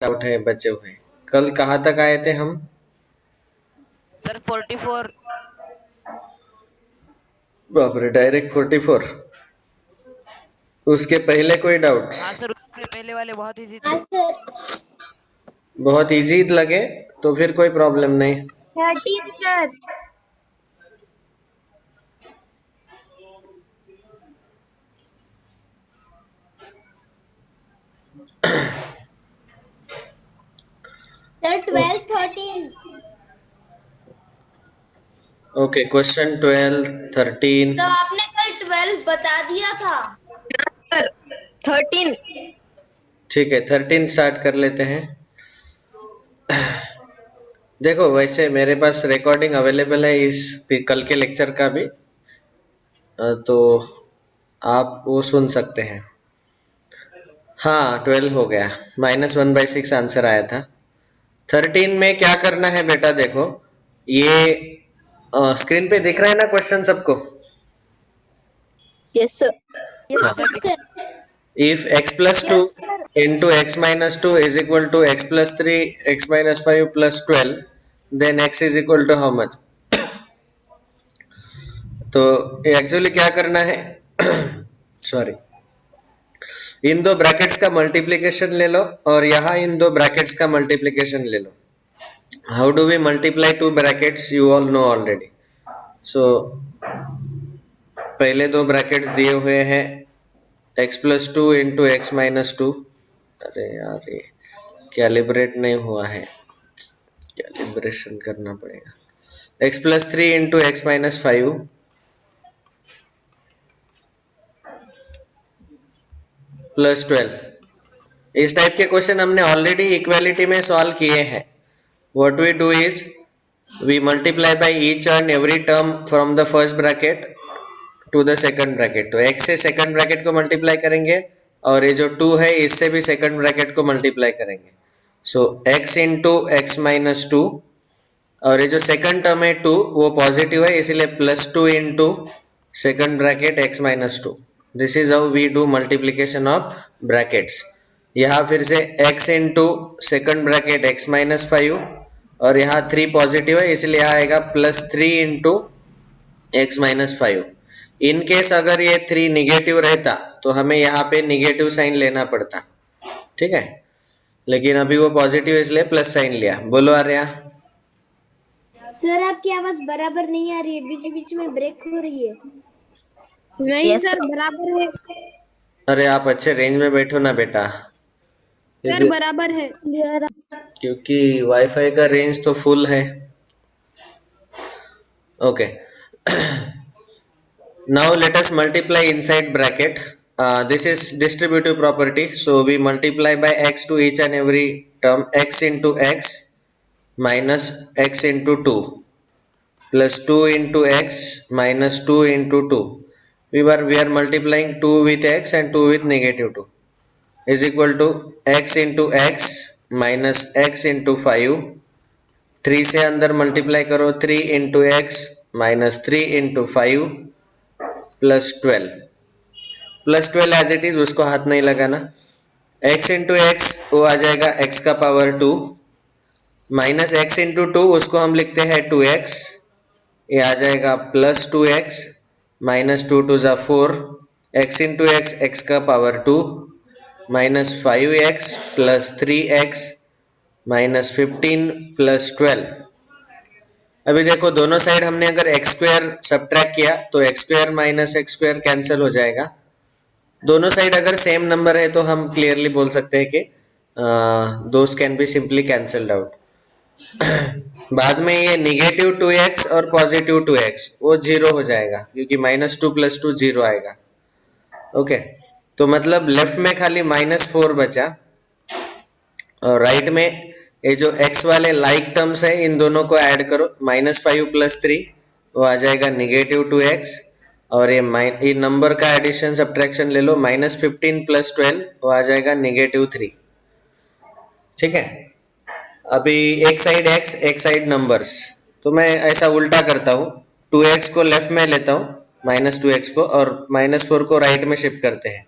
Doubt है बचे हुए। कल कहाँ तक आए थे हम? सर 44। बाप रे, डायरेक्ट 44। उसके पहले कोई डाउट्स? हाँ सर, उसके पहले वाले बहुत इजी थे। हाँ सर। बहुत इजी लगे तो फिर कोई प्रॉब्लम नहीं। 13 सर। सर 12 13। Okay, question 12 13। तो आपने कल 12 बता दिया था सर 13। ठीक है, 13 स्टार्ट कर लेते हैं। देखो, वैसे मेरे पास रिकॉर्डिंग अवेलेबल है इस कल के लेक्चर का भी, तो आप वो सुन सकते हैं। हाँ, 12 हो गया, -1/6 आंसर आया था। 13 में क्या करना है बेटा, देखो ये स्क्रीन पे दिख रहा है ना क्वेश्चन सबको? Yes sir. हाँ। Sir If x plus 2 into x minus 2 is equal to x plus 3 x minus 5 plus 12, then x is equal to how much? तो एक्चुअली क्या करना है सॉरी, इन दो ब्रैकेट्स का मल्टीप्लिकेशन ले लो और यहाँ इन दो ब्रैकेट्स का मल्टीप्लिकेशन ले लो। How do we multiply two brackets, you all know already. So पहले दो ब्रैकेट्स दिए हुए हैं x plus 2 into x minus 2। अरे यार, ये कैलिब्रेट नहीं हुआ है, कैलिब्रेशन करना पड़ेगा। x plus 3 into x minus 5 plus 12। इस टाइप के क्वेश्चन हमने ऑलरेडी इक्वालिटी में सॉल्व किए हैं। What we do is we multiply by each and every term from the first bracket to the second bracket. तो x से second bracket को multiply करेंगे और ये जो 2 है इससे भी सेकंड ब्रैकेट को मल्टीप्लाई करेंगे। सो x इंटू एक्स माइनस 2, और ये जो सेकंड टर्म है 2 वो पॉजिटिव है, इसीलिए plus 2 into second bracket x minus 2। This is how we do multiplication of brackets. यहाँ फिर से x into second bracket x minus 5, और यहाँ 3 पॉजिटिव है इसलिए आएगा plus 3 into X minus 5। In case अगर ये 3 निगेटिव रहता तो हमें यहाँ पे निगेटिव साइन लेना पड़ता, ठीक है, लेकिन अभी वो पॉजिटिव इसलिए प्लस साइन लिया। बोलो आर्या। सर आपकी आवाज बराबर नहीं आ रही है, बीच बीच में ब्रेक हो रही है। नहीं Yes, सर बराबर है। अरे आप अच्छे रेंज में बैठो ना बेटा, सर बराबर है। क्योंकि वाईफाई का रेंज तो फुल है। Okay, now let us multiply inside bracket. This is distributive property, so we multiply by x to each and every term, x into x minus x into 2 plus 2 into x minus 2 into 2. We are multiplying 2 with x and 2 with negative 2 is equal to x into x minus x into 5। 3 से अंदर multiply करो, 3 into X minus 3 into 5 plus 12 as it is, उसको हाथ नहीं लगाना। x into x वो आ जाएगा x का पावर 2 माइनस x इंटू 2 उसको हम लिखते हैं 2x, ये आ जाएगा प्लस 2x माइनस 2 टू ज़ा 4, x इंटू एक्स x का power 2 minus 5x plus 3x minus 15 plus 12। अभी देखो दोनों साइड हमने अगर एक्स स्क्वायर सब्ट्रैक्ट किया तो x square minus x square cancel हो जाएगा। दोनों साइड अगर सेम नंबर है तो हम क्लियरली बोल सकते हैं कि those can be simply cancelled out. बाद में ये निगेटिव 2x और पॉजिटिव 2x वो जीरो हो जाएगा, क्योंकि -2 + 2 जीरो आएगा। ओके, तो मतलब लेफ्ट में खाली -4 बचा और राइट में ये जो x वाले लाइक टर्म्स है इन दोनों को ऐड करो, -5 + 3 वो आ जाएगा -2x, और ये नंबर का एडिशन सब्ट्रैक्शन ले लो, -15 + 12 वो आ जाएगा -3। ठीक है, अभी एक साइड x एक साइड नंबर्स, तो मैं ऐसा उल्टा करता हूँ, 2x को लेफ्ट में लेता हूँ, -2x को, और -4 को राइट में शिफ्ट करते हैं।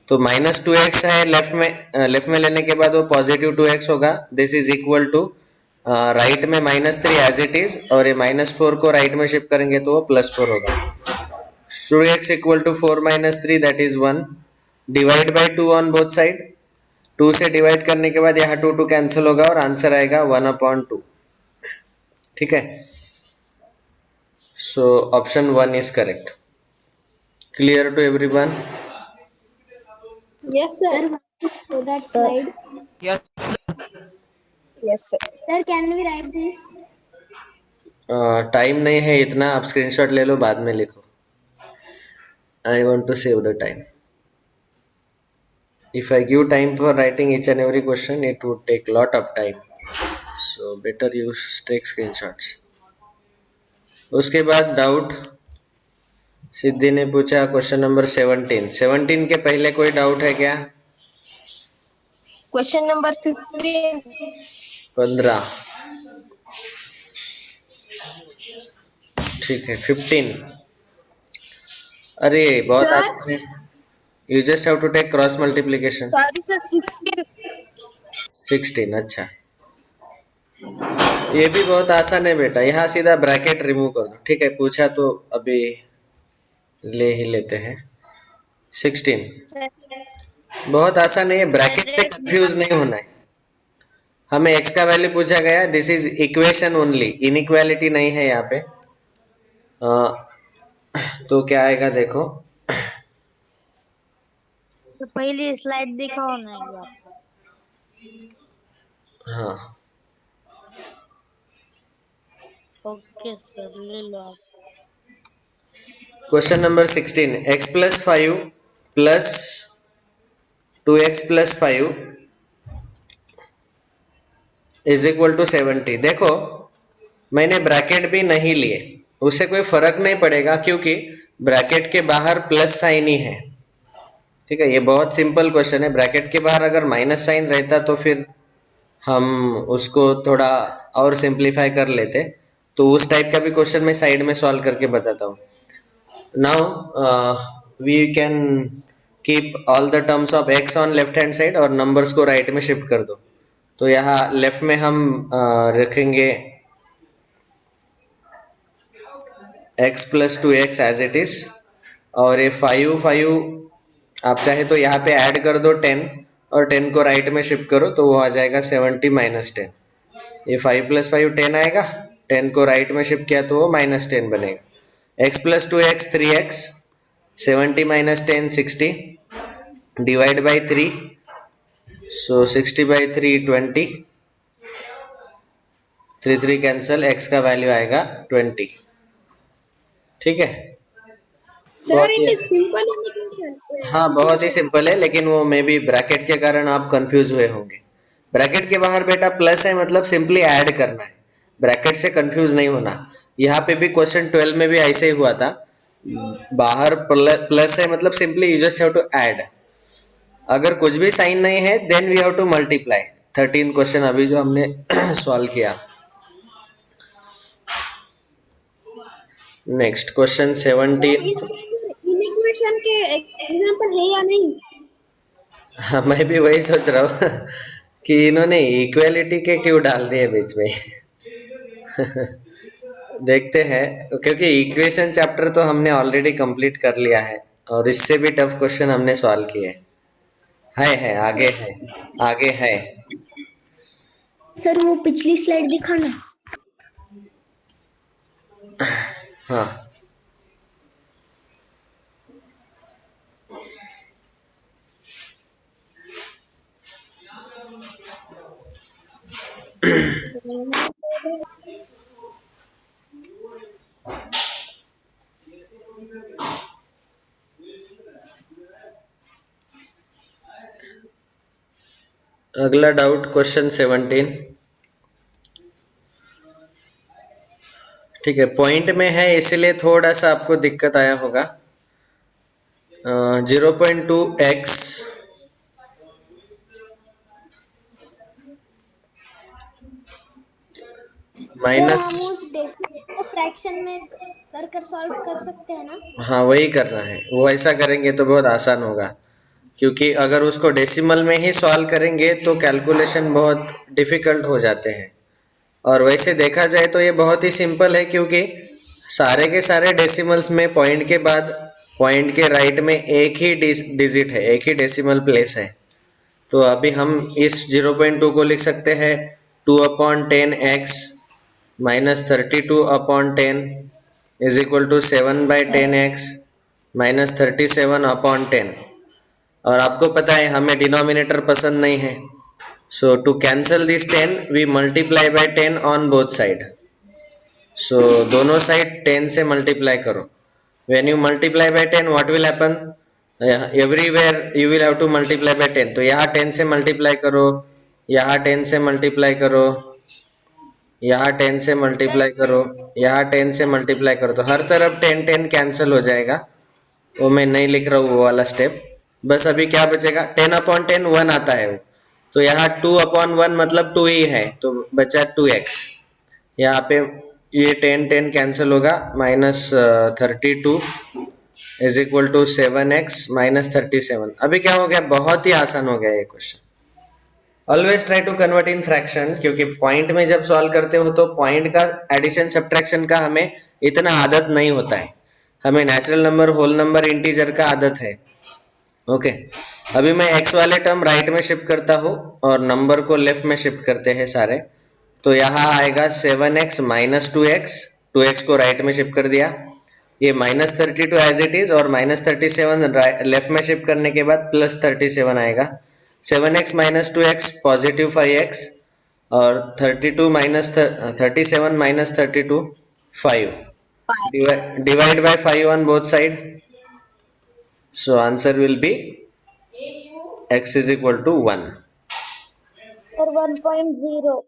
तो -2x है लेफ्ट में लेने के बाद वो +2x होगा. This is equal to right में -3 एज इट इज और ये -4 को राइट में शिफ्ट करेंगे तो वो +4 होगा. So x equal to 4 minus 3 that is 1. Divide by 2 on both side. 2 से डिवाइड करने के बाद यहाँ 2 कैंसिल होगा और आंसर आएगा 1/2. ठीक है. So option 1 is correct. Clear to everyone? Yes, sir. Sir, so that slide. Yes. Yes, sir. Sir, can we write this? Time नहीं है इतना, आप स्क्रीनशॉट ले लो बाद में लिखो. I want to save the time. If I give time for writing each and every question, it would take lot of time. So better use take screenshots. उसके बाद डाउट सिद्धि ने पूछा क्वेश्चन नंबर 17. 17 के पहले कोई डाउट है क्या? Question number 15. 15. ठीक है. 15. अरे बहुत Sir? आसान है. You just have to take cross multiplication. Sorry, sir. 16. 16. अच्छा, ये भी बहुत आसान है बेटा. यहाँ सीधा ब्रैकेट रिमूव कर दो. ठीक है, पूछा तो अभी ले ही लेते हैं. 16 बहुत आसान है. ब्रैकेट से कंफ्यूज नहीं होना है. हमें x का वैल्यू पूछा गया. This is equation only, inequality नहीं है यहाँ पे. तो क्या आएगा देखो. तो पहली स्लाइड दिखाओ ना एक बार. हाँ, ओके सर, ले लो आप. Question number 16. x plus 5 plus 2x plus 5 is equal to 70. देखो मैंने ब्रैकेट भी नहीं लिए, उससे कोई फर्क नहीं पड़ेगा क्योंकि ब्रैकेट के बाहर प्लस साइन ही है. ठीक है, ये बहुत सिंपल क्वेश्चन है. ब्रैकेट के बाहर अगर माइनस साइन रहता तो फिर हम उसको थोड़ा और सिंप्लीफाई कर लेते. तो उस टाइप का भी क्वेश्चन मैं साइड में सॉल्व करके बताता हूँ. Now we can keep all the terms of x on left hand side और नंबर्स को राइट में शिफ्ट कर दो. तो यहाँ लेफ्ट में हम रखेंगे x plus 2x as it is और ये 5 आप चाहे तो यहाँ पे ऐड कर दो 10 और 10 को राइट में शिफ्ट करो तो वो आ जाएगा 70 माइनस 10. ये 5 प्लस 5 10 आएगा. 10 को राइट में शिफ्ट किया तो वो -10 बनेगा. x plus 2x 3x 70 minus 10 60 divide by 3. So 60 by 3 20. 3 cancel. x का वैल्यू आएगा 20. ठीक है. Sir, it is simple equation. हाँ, बहुत ही सिंपल है, लेकिन वो मे बी ब्रैकेट के कारण आप कंफ्यूज हुए होंगे. ब्रैकेट के बाहर बेटा प्लस है मतलब सिंपली ऐड करना है. ब्रैकेट से कंफ्यूज नहीं होना. यहाँ पे भी क्वेश्चन 12 में भी ऐसे ही हुआ था. बाहर प्लस है मतलब simply you just have to add. अगर कुछ भी साइन नहीं है then we have to multiply. 13 question अभी जो हमने सॉल्व किया. Next question 17. इनइक्वेशन के एग्जांपल है या नहीं? हाँ, मैं भी वही सोच रहा हूँ कि इन्होंने इक्वालिटी के क्यों डाल दिए बीच में. देखते हैं, क्योंकि इक्वेशन चैप्टर तो हमने ऑलरेडी कंप्लीट कर लिया है और इससे भी टफ क्वेश्चन हमने सॉल्व किए है. आगे है, आगे है. सर वो पिछली स्लाइड दिखाना. हाँ, अगला डाउट क्वेश्चन 17. ठीक है, पॉइंट में है इसलिए थोड़ा सा आपको दिक्कत आया होगा. 0.2x minus. हम उस डेसिमल फ्रैक्शन में कर सॉल्व कर सकते हैं ना. हाँ, वही करना है. वो ऐसा करेंगे तो बहुत आसान होगा. क्योंकि अगर उसको डेसिमल में ही सॉल्व करेंगे तो कैलकुलेशन बहुत डिफिकल्ट हो जाते हैं। और वैसे देखा जाए तो ये बहुत ही सिंपल है, क्योंकि सारे के सारे डेसिमल्स में पॉइंट के बाद पॉइंट के राइट में एक ही डिजिट है, एक ही डेसिमल प्लेस है। तो अभी हम इस 0.2 को लिख सकते हैं 2/10x minus 32/10 is equal to 7/10x minus 37/10। और आपको पता है हमें डिनोमिनेटर पसंद नहीं है, so to cancel this 10 we multiply by 10 on both side. So दोनों साइड 10 से मल्टीप्लाई करो। When you multiply by 10 what will happen, everywhere you will have to multiply by 10। तो यहाँ 10 से मल्टीप्लाई करो, यहाँ 10 से मल्टीप्लाई करो, यहाँ 10 से मल्टीप्लाई करो, यहाँ 10 से मल्टीप्लाई करो, तो हर तरफ 10 10 कैंसिल हो जाएगा। वो मैं नहीं लिख रहा हूँ वो वाला स्टेप। बस अभी क्या बचेगा, 10/10 1 आता है वो, तो यहाँ 2/1 मतलब 2 ही है, तो बचा 2x। यहाँ पे ये 10 10 कैंसिल होगा, minus 32 is equal to 7x minus 37। अभी क्या हो गया, बहुत ही आसान हो गया ये question. Always try to convert in fraction, क्योंकि पॉइंट में जब सॉल्व करते हो तो पॉइंट का एडिशन सब्ट्रैक्शन का हमें इतना आदत नहीं होता है, हमें natural number, whole number, integer का आदत है। ओके अभी मैं x वाले टर्म राइट में शिफ्ट करता हूँ और नंबर को लेफ्ट में शिफ्ट करते हैं सारे। तो यहाँ आएगा 7x माइनस 2x को राइट में शिफ्ट कर दिया, ये माइनस 32 एज इट इज, और माइनस 37 लेफ्ट में शिफ्ट करने के बाद प्लस 37 आएगा। 7x minus 2x positive 5x, और 32 minus 37 minus 32 5, divide by 5 on both side. So answer will be x is equal to 1 और 1.0।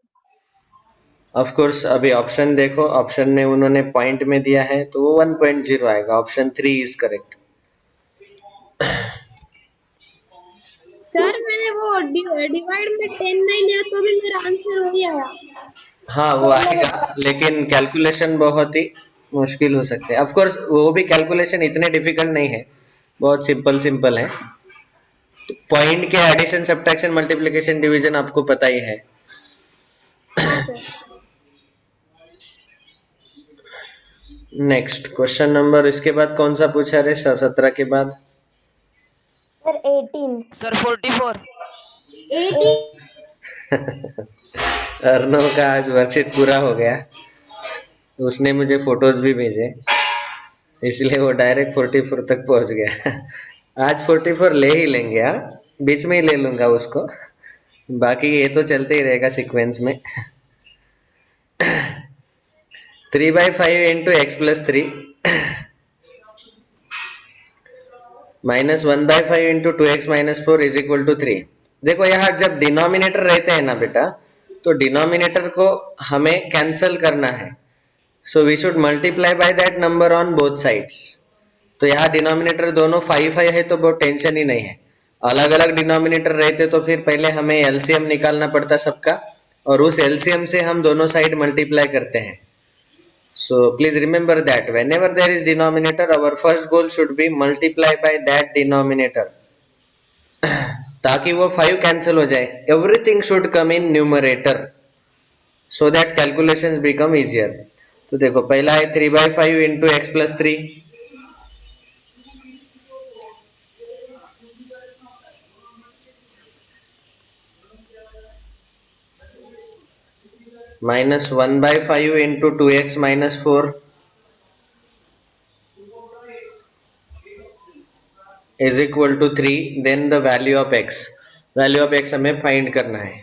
ऑफ कोर्स अभी ऑप्शन देखो, ऑप्शन में उन्होंने पॉइंट में दिया है तो वो 1.0 आएगा। Option 3 is correct. सर मैंने वो डिवाइड में 10 नहीं लिया तो भी मेरा आंसर वही आया। हाँ वो आएगा, लेकिन कैलकुलेशन बहुत ही मुश्किल हो सकते हैं। ऑफ कोर्स वो भी कैलकुलेशन इतने डिफिकल्ट नहीं है, बहुत सिंपल सिंपल है। पॉइंट के एडिशन सब्ट्रैक्शन मल्टीप्लिकेशन डिवीजन आपको पता ही है। हाँ सर। नेक्स्ट क्वेश्चन नंबर, इसके बाद कौन सा पूछा रे, 17 के बाद? सर 18। सर 44। 18। अर्नव का आज वर्कशीट पूरा हो गया, उसने मुझे फोटोज भी भेजे, इसलिए वो डायरेक्ट 44 तक पहुंच गया। आज 44 ले ही लेंगे, हाँ बीच में ही ले लूंगा उसको, बाकी ये तो चलते ही रहेगा सीक्वेंस में। 3/5 into x plus 3 minus 1/5 into 2x minus 4 is equal to 3। देखो यहाँ जब डिनोमिनेटर रहते हैं ना बेटा, तो डिनोमिनेटर को हमें कैंसल करना है, so we should multiply by that number on both sides. तो यहाँ डिनोमिनेटर दोनों 5 है तो बहुत टेंशन ही नहीं है। अलग अलग डिनोमिनेटर रहते तो फिर पहले हमें एलसीएम निकालना पड़ता सबका, और उस एलसीएम से हम दोनों साइड मल्टीप्लाई करते हैं। So please remember that whenever there is denominator, our first goal should be multiply by that denominator, ताकि वो 5 कैंसिल हो जाए। Everything should come in numerator so that calculations become easier। तो देखो पहला है 3/5 into x plus 3, minus 1/5 into 2x minus 4 is equal to 3। Then the value of x, value of x हमें find करना है।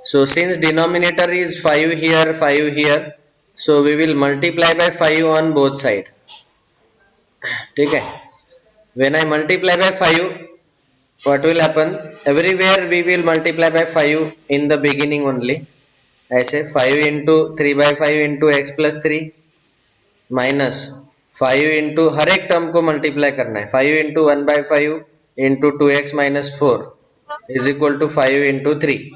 So since denominator is 5 here 5 here, so we will multiply by 5 on both side. ठीक है, when I multiply by 5 what will happen, everywhere we will multiply by 5 in the beginning only. ऐसे 5 into 3/5 into x plus 3 minus 5 into हर एक term को multiply करना है, 5 into 1/5 into 2x minus 4 is equal to 5 into 3।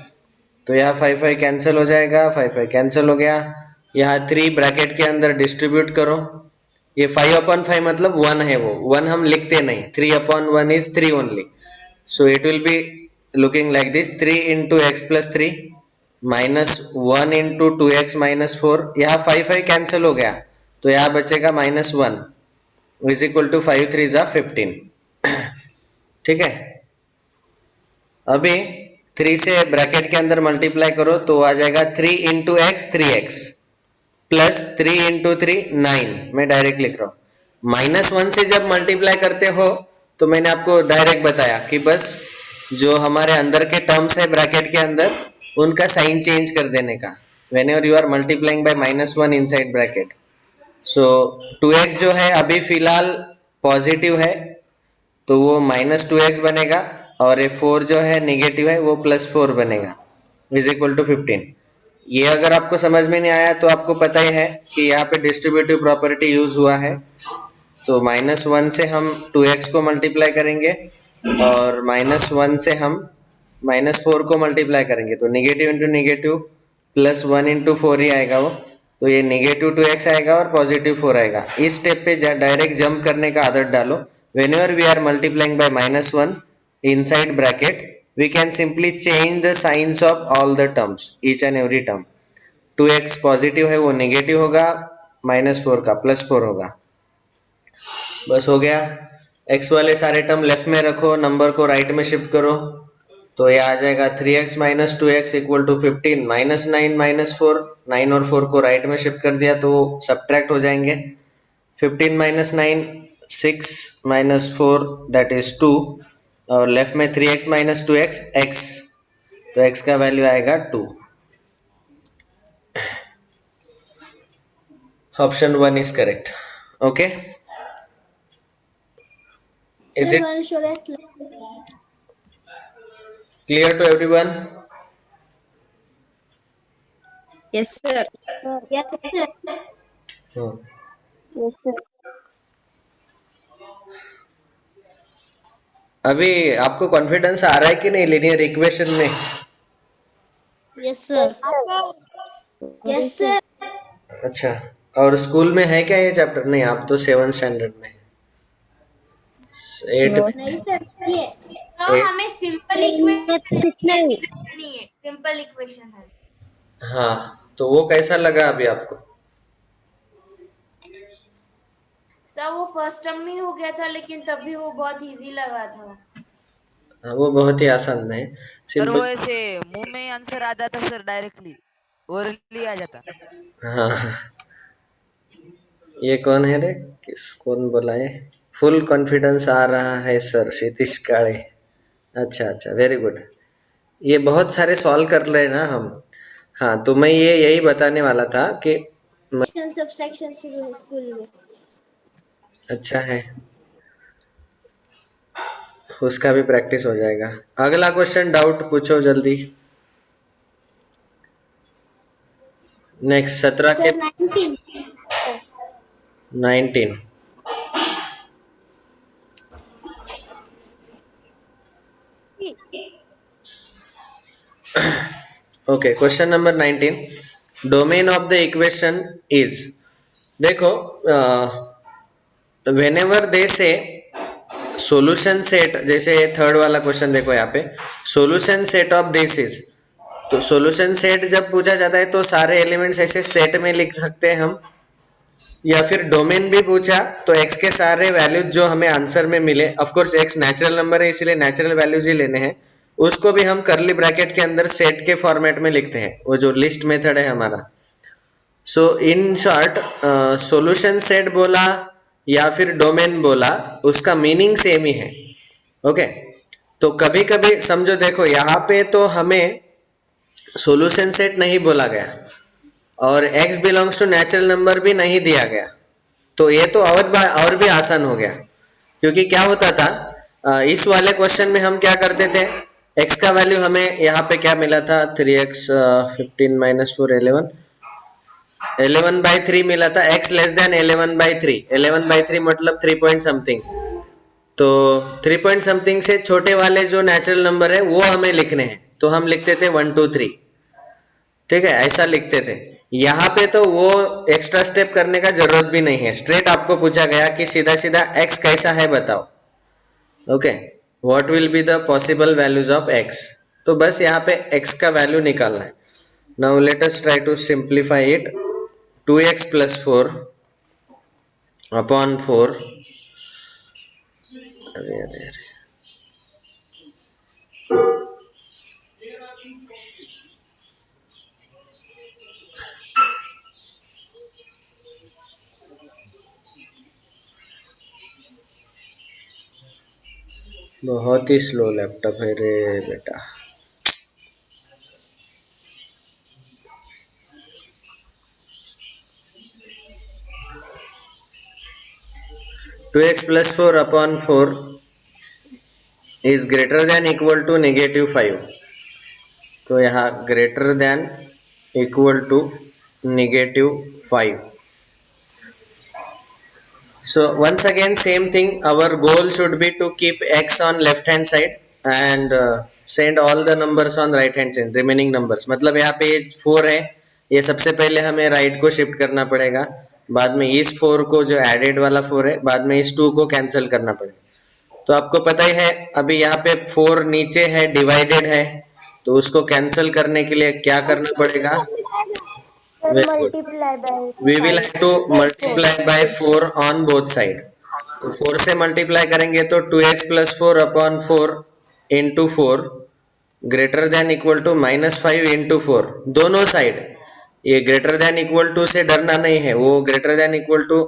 तो यहाँ 5 cancel हो जाएगा, 5 कैंसिल हो गया। यहाँ 3 ब्रैकेट के अंदर डिस्ट्रीब्यूट करो, ये 5/5 मतलब 1 है, वो 1 हम लिखते नहीं, 3/1 is 3 only. So it will be looking like this, 3 into x plus 3 minus 1 into 2x minus 4. यहाँ 5 कैंसिल हो गया तो यहाँ बचेगा -1 इज इक्वल टू 5 3 जा 15. ठीक है, अभी 3 से ब्रैकेट के अंदर मल्टीप्लाई करो तो आ जाएगा 3 into x 3x plus 3 into 3 9. मैं डायरेक्ट लिख रहा हूँ. -1 से जब मल्टीप्लाई करते हो तो मैंने आपको डायरेक्ट बताया कि बस जो हमारे अंदर के टर्म्स है ब्रैकेट के अंदर उनका साइन चेंज कर देने का. whenever you are multiplying by -1 inside bracket. so 2x जो है अभी फिलहाल पॉजिटिव है तो वो -2x बनेगा और ये 4 जो है नेगेटिव है वो +4 बनेगा इज इक्वल टू 15. ये अगर आपको समझ में नहीं आया तो आपको पता ही है कि यहाँ पे डिस्ट्रीब्यूटिव प्रॉपर्टी यूज हुआ है. तो -1 से हम 2x को मल्टीप्लाई करेंगे और -1 से हम -4 को मल्टीप्लाई करेंगे तो नेगेटिव इंटू नेगेटिव +1 इंटू 4 ही आएगा वो. तो ये -2x आएगा और +4 आएगा. इस स्टेप पे डायरेक्ट जंप करने का आदत डालो. whenever we are multiplying by -1 inside bracket we can simply change the signs of all the terms, each and every term. 2x positive है वो नेगेटिव होगा, -4 का +4 होगा. बस हो गया. x वाले सारे टर्म लेफ्ट में रखो, नंबर को राइट में शिफ्ट करो तो ये आ जाएगा 3x minus 2x equal to 15 -9 -4. 9 और 4 को राइट में शिफ्ट कर दिया तो सब्ट्रैक्ट हो जाएंगे. 15 minus 9 6 minus 4 दैट इज 2 और लेफ्ट में 3x minus 2x x तो x का वैल्यू आएगा 2. Option 1 is correct. Okay, is Sir, it want to show that? clear to everyone? Yes, sir. Yes, sir. Hmm. Yes, sir. अभी आपको confidence आ रहा है कि नहीं लीनियर इक्वेशन में? Yes sir. Yes, sir. अच्छा, और स्कूल में है क्या ये चैप्टर? नहीं, आप तो 7th स्टैंडर्ड में. 8 नहीं सर, ये हमें सिंपल इक्वेशन नहीं. नहीं है, सिंपल इक्वेशन है. हाँ, तो वो कैसा लगा अभी आपको? सर वो फर्स्ट टर्म में हो गया था लेकिन तब भी वो बहुत इजी लगा था. हाँ, वो बहुत ही आसान है. सर वो सिंपल. ऐसे मुंह में आंसर आ जाता सर, डायरेक्टली ओरली आ जाता. हाँ, ये कौन है रे? कौन बोला है? फुल कॉन्फिडेंस आ रहा है सर, क्षितिज काळे. अच्छा अच्छा, वेरी गुड. ये बहुत सारे सॉल्व कर रहे हैं ना हम. हाँ, तो मैं ये यही बताने वाला था कि सब्सट्रैक्शन शुरू है स्कूल में. अच्छा है, उसका भी प्रैक्टिस हो जाएगा. अगला क्वेश्चन डाउट पूछो जल्दी. नेक्स्ट 17 के sir 19. Okay, question number 19. Domain of the equation is. देखो, whenever they say solution set, जैसे थर्ड वाला क्वेश्चन देखो यहाँ पे, solution set of this is. तो solution set जब पूछा जाता है तो सारे एलिमेंट्स ऐसे सेट में लिख सकते हैं हम, या फिर डोमेन भी पूछा तो x के सारे वैल्यूज जो हमें आंसर में मिले, of course x natural number है इसलिए नेचुरल वैल्यूज ही लेने हैं, उसको भी हम करली ब्रैकेट के अंदर सेट के फॉर्मेट में लिखते हैं, वो जो लिस्ट मेथड है हमारा. सो इन शॉर्ट, सॉल्यूशन सेट बोला या फिर डोमेन बोला, उसका मीनिंग सेम ही है. ओके, तो कभी कभी समझो, देखो यहाँ पे तो हमें सॉल्यूशन सेट नहीं बोला गया और x belongs to natural number भी नहीं दिया गया, तो ये तो और भी आसान हो गया. क्योंकि क्या होता था, इस वाले क्वेश्चन में हम क्या करते थे, x का वैल्यू हमें यहाँ पे क्या मिला था, 3x 15 - 4 11/3 मिला था. x less than 11/3. 11/3 मतलब 3 पॉइंट समथिंग. तो 3 पॉइंट समथिंग से छोटे वाले जो नेचुरल नंबर है वो हमें लिखने हैं, तो हम लिखते थे 1 2 3. ठीक है, ऐसा लिखते थे. यहाँ पे तो वो एक्स्ट्रा स्टेप करने का जरूरत भी नहीं है. स्ट्रेट आपको पूछा गया कि सीधा सीधा x कैसा है बताओ. Okay, what will be the possible values of x। तो बस यहाँ पे x का वैल्यू निकालना है। Now let us try to simplify it. 2x plus 4 upon 4, अरे अरे अरे, बहुत ही स्लो लैपटॉप है रे बेटा। Two x plus 4 upon 4 is greater than equal to -5। तो यहाँ greater than equal to -5। So once again same thing, our goal should be to keep x on left hand side and send all the numbers on right hand side, remaining numbers। मतलब यहाँ पे 4 है, ये सबसे पहले हमें right को shift करना पड़ेगा, बाद में इस 4 को जो एडेड वाला 4 है, बाद में इस 2 को कैंसिल करना पड़ेगा। तो आपको पता ही है अभी यहाँ पे 4 नीचे है, डिवाइडेड है, तो उसको कैंसिल करने के लिए क्या करना पड़ेगा? Very good. We will have to multiply by 4 on both side। तो 4 से मल्टीप्लाई करेंगे तो 2x plus 4 upon 4 into 4 greater than equal to -5 into 4, दोनों साइड। ये ग्रेटर देन इक्वल टू से डरना नहीं है, वो ग्रेटर देन इक्वल टू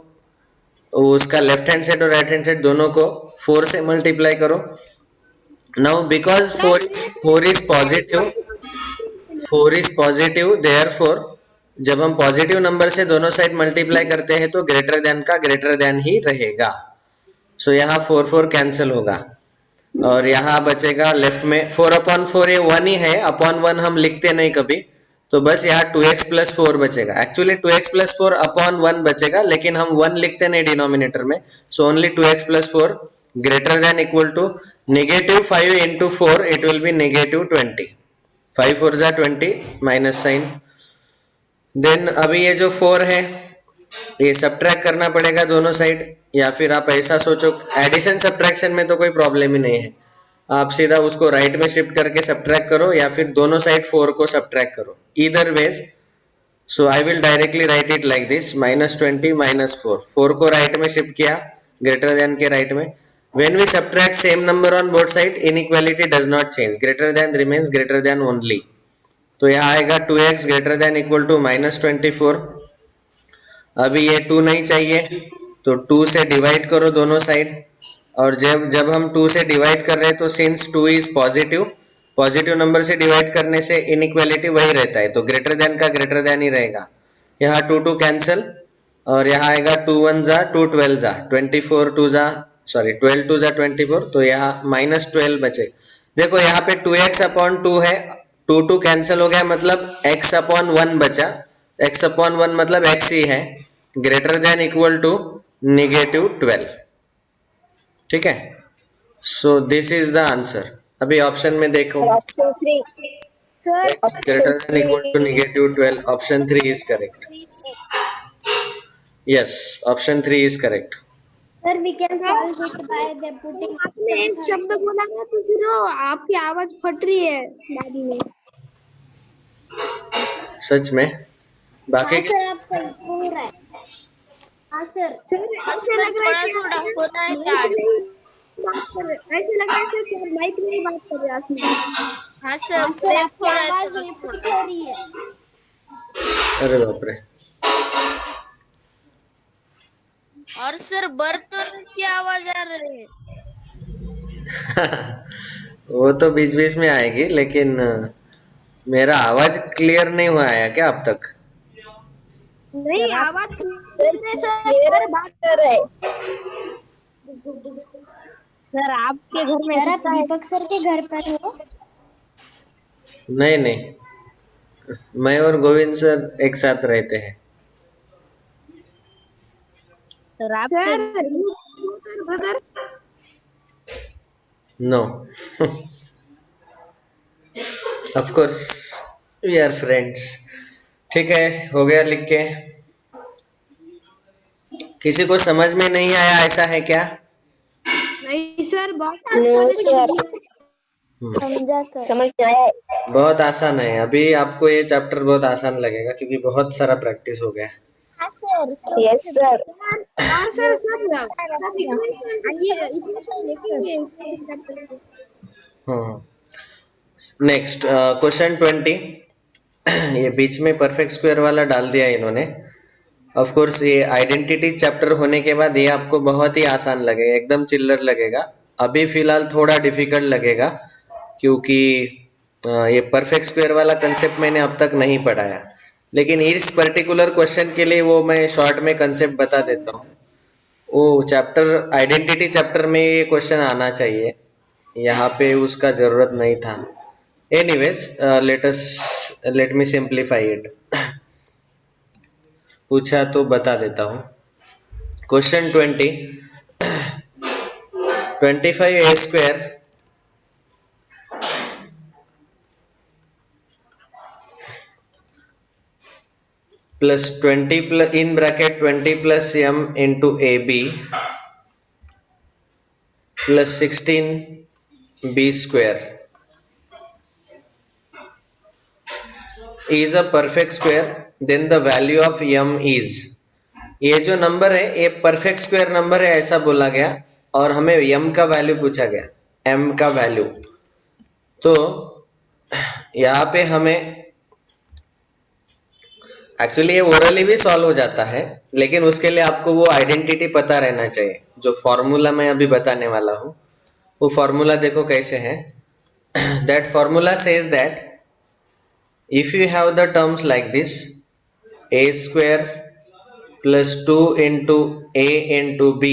उसका लेफ्ट हैंड साइड और राइट हैंड साइड दोनों को 4 से मल्टीप्लाई करो। Now because 4 is positive, 4 is positive, therefore जब हम पॉजिटिव नंबर से दोनों साइड मल्टीप्लाई करते हैं तो ग्रेटर देन का ग्रेटर देन ही रहेगा। सो यहाँ 4 कैंसिल होगा और यहाँ बचेगा लेफ्ट में 4 अपॉन 4, ये 1 ही है, अपॉन 1 हम लिखते नहीं कभी, तो बस यहाँ 2x प्लस 4 बचेगा। एक्चुअली 2x प्लस 4 अपॉन 1 बचेगा, लेकिन हम 1 लिखते नहीं डिनोमिनेटर में, so only 2x plus 4 greater than equal to -5 into 4, it will be -20। 5 4 जा 20 माइनस साइन। देन अभी ये जो 4 है ये सब्ट्रैक्ट करना पड़ेगा दोनों साइड, या फिर आप ऐसा सोचो एडिशन सब्ट्रैक्शन में तो कोई प्रॉब्लम ही नहीं है, आप सीधा उसको राइट में शिफ्ट करके सब्ट्रैक्ट करो या फिर दोनों साइड 4 को सब्ट्रैक्ट करो, either ways. So I will directly write it like this, -20 -4, 4 को राइट में शिफ्ट किया ग्रेटर देन के राइट में। When we subtract same number on both side, inequality does not change, greater than remains greater than only. तो यहाँ आएगा 2x greater than equal to -24। अभी ये 2 नहीं चाहिए तो 2 से डिवाइड करो दोनों साइड, और जब हम 2 से डिवाइड कर रहे हैं तो since 2 is positive, positive number से डिवाइड करने से इनइक्वालिटी वही रहता है, तो ग्रेटर देन का ग्रेटर देन ही रहेगा। यहाँ 2 कैंसिल और यहाँ आएगा 2 1 जा 2 12 जा 24 2 जा 12 2 जा 24, तो यहाँ -12 बचे। देखो यहाँ पे 2x अपॉन 2 है, 2 कैंसिल हो गया, मतलब x अपॉन 1 बचा, x अपॉन 1 मतलब x ही है, ग्रेटर देन इक्वल टू -12। ठीक है, so this is the answer. अभी ऑप्शन में देखो, option 3 sir, x greater than equal to -12, option 3 is correct. Yes, option 3 is correct. Sir, we can solve it by the putting. आपने एक शब्द बोला ना तो फिर वो आपकी आवाज फट रही है दादी में। सच में बाकी हाँ सर, आप सही बोल रहे हैं। हाँ सर। ऐसे लग रहा है थोड़ा कि होता है माइक क्या? में ही बात कर रहे, ऐसे लग रहा है कि आप माइक में ही बात कर रहे हैं आसमान। हाँ सर, हाँ सर, आपकी आवाज रिपीट हो रही है। अरे बाप रे। और सर बर्तन की आवाज आ रही है। वो तो बीच बीच में आएगी, लेकिन मेरा आवाज क्लियर नहीं हुआ है क्या अब तक? नहीं, आवाज सर बात कर रहे सर। आपके घर में सर, आप दीपक सर के घर पर हो? नहीं नहीं, मैं और गोविंद सर एक साथ रहते हैं। Sir brother no, of course we are friends. ठीक है, हो गया लिख के। किसी को समझ में नहीं आया ऐसा है क्या? नहीं सर, बहुत नो सर, समझा सर। समझ में आया। बहुत आसान है। अभी आपको ये चैप्टर बहुत आसान लगेगा क्योंकि बहुत सारा प्रैक्टिस हो गया है। Yes sir. हाँ सर, सब इक्वेशन ये इक्वेशन लिखेंगे इक्वेशन चैप्टर के। Next question 20। ये बीच में परफेक्ट स्क्वायर वाला डाल दिया इन्होंने। ऑफ कोर्स ये आइडेंटिटी चैप्टर होने के बाद ये आपको बहुत ही आसान लगेगा, एकदम चिल्लर लगेगा। अभी फिलहाल थोड़ा डिफिकल्ट लगेगा क्योंकि ये परफेक्ट स्क्वायर वाला कंसेप्ट मैंने अब तक नहीं पढ़ाया, लेकिन इस पर्टिकुलर क्वेश्चन के लिए वो मैं शॉर्ट में कंसेप्ट बता देता हूँ। वो चैप्टर आइडेंटिटी चैप्टर में ये क्वेश्चन आना चाहिए, यहाँ पे उसका जरूरत नहीं था। Anyways let me simplify it. पूछा तो बता देता हूँ। Question 20, 25a square plus 20 in bracket 20 plus m into ab plus 16b square is a perfect square, then the value of m is। ये जो नंबर है ये परफेक्ट स्क्वायर नंबर है ऐसा बोला गया और हमें m का वैल्यू पूछा गया, m का वैल्यू। तो यहाँ पे हमें एक्चुअली ये ओरली भी सॉल्व हो जाता है, लेकिन उसके लिए आपको वो आइडेंटिटी पता रहना चाहिए। जो फॉर्मूला मैं अभी बताने वाला हूँ वो फॉर्मूला देखो कैसे है। That formula says that if you have the terms like this, a square plus 2 into a into b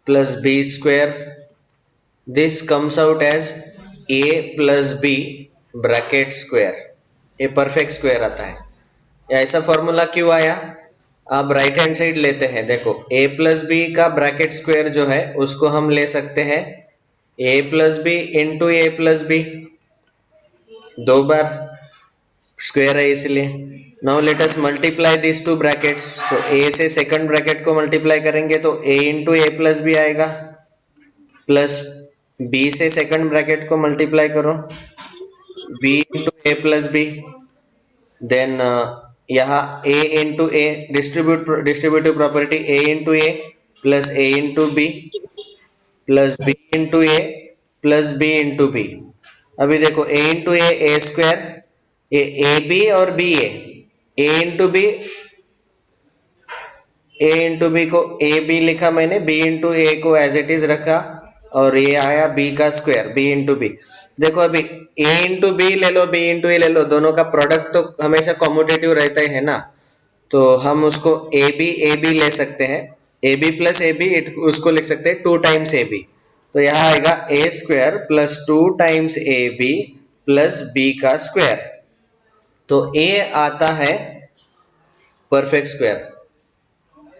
plus b square, this comes out as a plus b bracket square। ये perfect square आता है। ऐसा formula क्यों आया? आप right hand side लेते हैं, देखो a प्लस बी का ब्रैकेट स्क्वायर जो है उसको हम ले सकते हैं a plus b into a plus b, दो बार स्क्वायर है इसलिए। Now let us multiply this two brackets. So a से सेकंड ब्रैकेट को मल्टीप्लाई करेंगे तो a into a plus b आएगा, प्लस b से सेकंड ब्रैकेट को मल्टीप्लाई करो b into a plus b, then यहाँ a into a distributive property a into a plus a into b plus b into a plus b into b. अभी देखो a into a square, ये a b और b a into b को a B लिखा मैंने, B into ए को as it is रखा और ये आया बी का स्क्वायर बी इंटू बी। देखो अभी ए इंटू बी ले लो बी इंटू ए ले लो, दोनों का प्रोडक्ट तो हमेशा कॉम्यूटेटिव रहता ही है ना, तो हम उसको ए बी ले सकते हैं। A b plus a b उसको लिख सकते हैं 2 टाइम्स ए बी, तो यहाँ आएगा a square plus 2 times a b plus b का स्क्वायर। तो a आता है परफेक्ट स्क्वायर।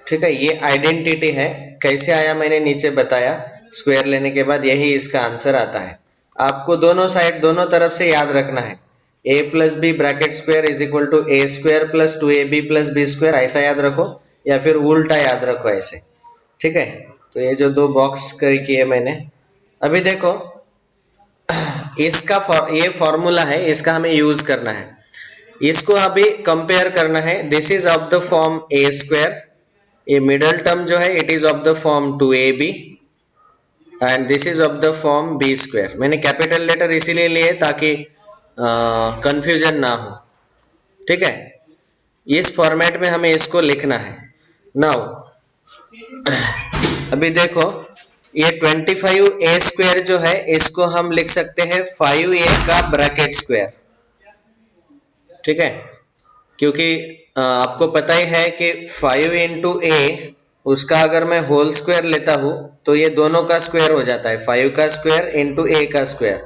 ठीक है, ये आइडेंटिटी है। कैसे आया मैंने नीचे बताया, स्क्वायर लेने के बाद यही इसका आंसर आता है। आपको दोनों साइड दोनों तरफ से याद रखना है, a plus b bracket square is equal to a square plus 2ab plus b square, ऐसा याद रखो या फिर उल्टा याद रखो ऐसे। ठीक है, तो ये जो दो बॉक्स किए मैंने, अभी देखो इसका ये फॉर्मूला है, इसका हमें यूज करना है। इसको अभी कंपेयर करना है। This is of the form a square, ये मिडल टर्म जो है it is of the form 2ab and this is of the form b square. मैंने कैपिटल लेटर इसीलिए लिए ताकि कंफ्यूजन ना हो। ठीक है, इस फॉर्मेट में हमें इसको लिखना है। नाउ अभी देखो ये 25a स्क्वायर जो है इसको हम लिख सकते हैं 5a का ब्रैकेट स्क्वायर। ठीक है, क्योंकि आपको पता ही है कि 5 इंटू ए उसका अगर मैं होल स्क्वायर लेता हूँ तो ये दोनों का स्क्वायर हो जाता है, 5 का स्क्वायर इंटू ए का स्क्वायर।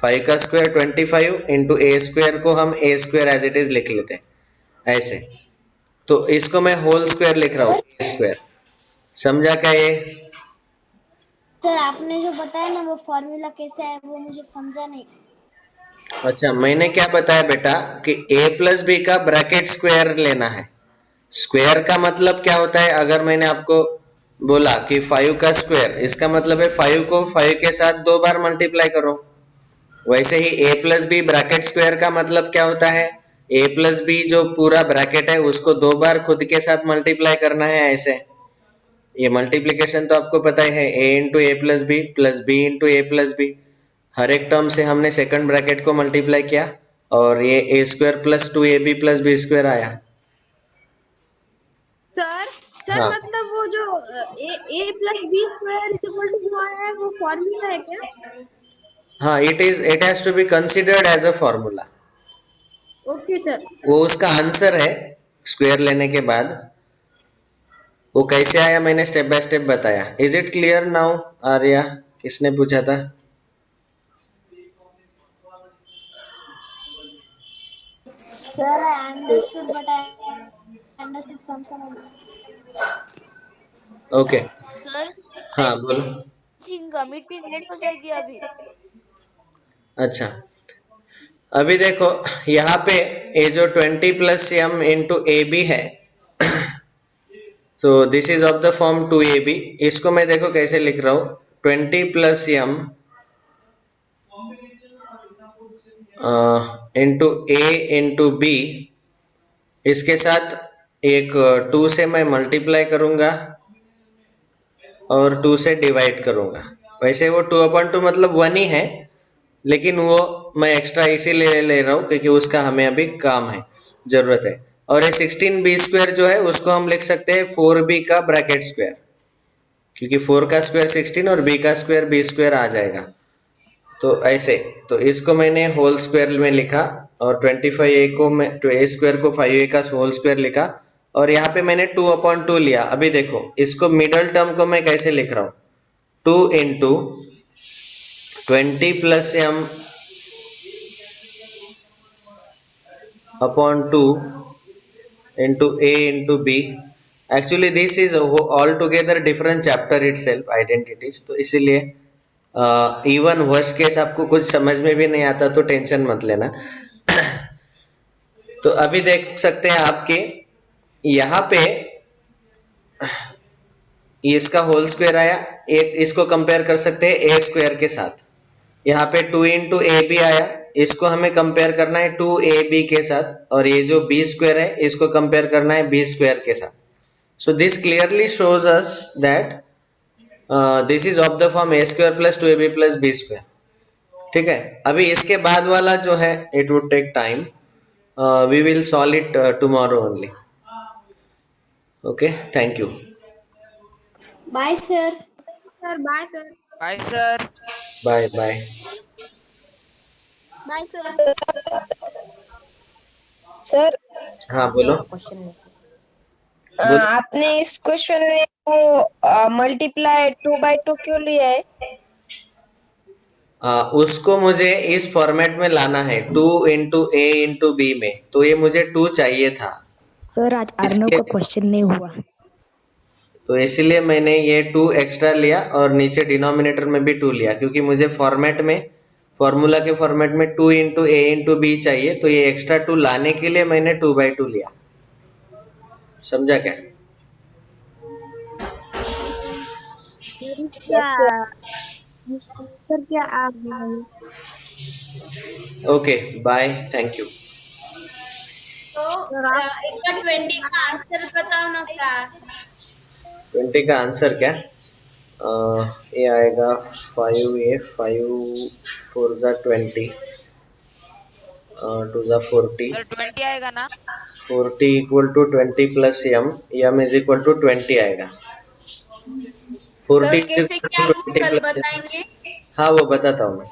5 का स्क्वायर 25 इंटू ए स्क्वायर को हम ए स्क्वायर एज इट इज लिख लेते हैं ऐसे। तो इसको मैं होल स्क्वायर लिख रहा हूँ, ए स्क्वायर। समझा क्या ये? सर आपने जो बताया ना वो फॉर्मूला कैसे है वो मुझे समझा नहीं। अच्छा, मैंने क्या बताया बेटा कि a प्लस बी का ब्रैकेट स्क्वायर लेना है। स्क्वायर का मतलब क्या होता है, अगर मैंने आपको बोला कि 5 का स्क्वायर, इसका मतलब है 5 को 5 के साथ 2 बार मल्टीप्लाई करो। वैसे ही a plus b bracket square का मतलब क्या होता है, a प्लस बी जो पूरा ब्रैकेट है उसको 2 बार खुद के साथ मल्टीप्लाई करना है। ऐसे ये मल्टीप्लिकेशन तो आपको पता ही है, a into a plus b into a plus b. हर एक टर्म से हमने सेकंड ब्रैकेट को मल्टीप्लाई किया और ये a square plus 2ab plus b square आया। सर हाँ मतलब वो जो a plus b square is equal to जो आया है वो फॉर्मूला है क्या? हाँ, it has to be considered as a formula. Okay sir. वो उसका आंसर है स्क्वायर लेने के बाद। वो कैसे आया मैंने स्टेप बाय स्टेप बताया। Is it clear now Arya? किसने पूछा था? Sir, I understood, but I understood some. Okay sir I हाँ बोलो। थिंक मीटिंग लेट हो जाएगी अभी। अच्छा अभी देखो यहाँ पे ये जो 20 plus m into a b है, so this is of the form 2ab। इसको मैं देखो कैसे लिख रहा हूँ, 20 plus m into a into b, इसके साथ एक 2 से मैं मल्टीप्लाई करूंगा और 2 से डिवाइड करूंगा। वैसे वो 2/2 मतलब 1 ही है, लेकिन वो मैं एक्स्ट्रा इसीलिए ले रहा हूँ क्योंकि उसका हमें अभी काम है, जरूरत है। और ये 16b स्क्वायर जो है उसको हम लिख सकते हैं 4b का ब्रैकेट स्क्वायर, क्योंकि 4 का स्क्वायर 16 और b का स्क्वायर b स्क्वायर आ जाएगा। तो ऐसे, तो इसको मैंने होल स्क्वायर में लिखा और 25a को मैं a स्क्वायर को 5a का होल स्क्वायर लिखा और यहाँ पे मैंने 2/2 लिया। अभी देखो इसको मिडल टर्म को मैं कैसे लिख रहा हूँ, 2 into 20 plus M upon 2 into a into b। actually this is altogether different chapter itself, identities। तो इसीलिए इवन वर्स्ट केस आपको कुछ समझ में भी नहीं आता तो टेंशन मत लेना। तो अभी देख सकते हैं आपके यहाँ पे इसका होल स्क्वायर आया, एक इसको कंपेयर कर सकते हैं ए स्क्वायर के साथ। यहाँ पे 2 इंटू ए बी आया, इसको हमें कंपेयर करना है 2ab के साथ, और ये जो b स्क्वायर है इसको कंपेयर करना है b स्क्वायर के साथ। So this clearly shows us that this is of the form a square plus 2ab plus b square. ठीक है, अभी इसके बाद वाला जो है it would take time, we will solve it tomorrow only. Okay, thank you. Bye sir. Sir bye sir. Bye sir. Bye bye. Bye sir. Sir, हाँ बोलो। बोलो। आपने इस क्वेश्चन में वो मल्टीप्लाई 2/2 क्यों लिया है? उसको मुझे इस फॉर्मेट में लाना है, 2 इंटू ए इंटू बी में, तो ये मुझे 2 चाहिए था। सर आज अर्नव का क्वेश्चन नहीं हुआ। तो इसीलिए मैंने ये 2 एक्स्ट्रा लिया और नीचे डिनोमिनेटर में भी 2 लिया, क्योंकि मुझे फॉर्मेट में, फॉर्मूला के फॉर्मेट में 2 इंटू ए इंटू बी चाहिए। तो ये एक्स्ट्रा 2 लाने के लिए मैंने 2/2 लिया। समझा क्या? क्या Yes, sir. सर क्या आप ओके बाय, थैंक यू। तो एक बार 20 का आंसर बताओ ना क्या। 20 का आंसर क्या? ये आएगा 5a, 5 4 जा 20, 2 जा 40, सर 20 आएगा ना? 40 equal to 20 plus M is equal to 20 आएगा। 40 सर is कैसे equal क्या to वो 20 कल plus। बताएंगे? हाँ वो बताता हूँ मैं।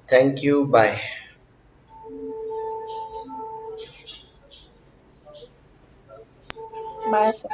Thank you, bye. Bye, sir.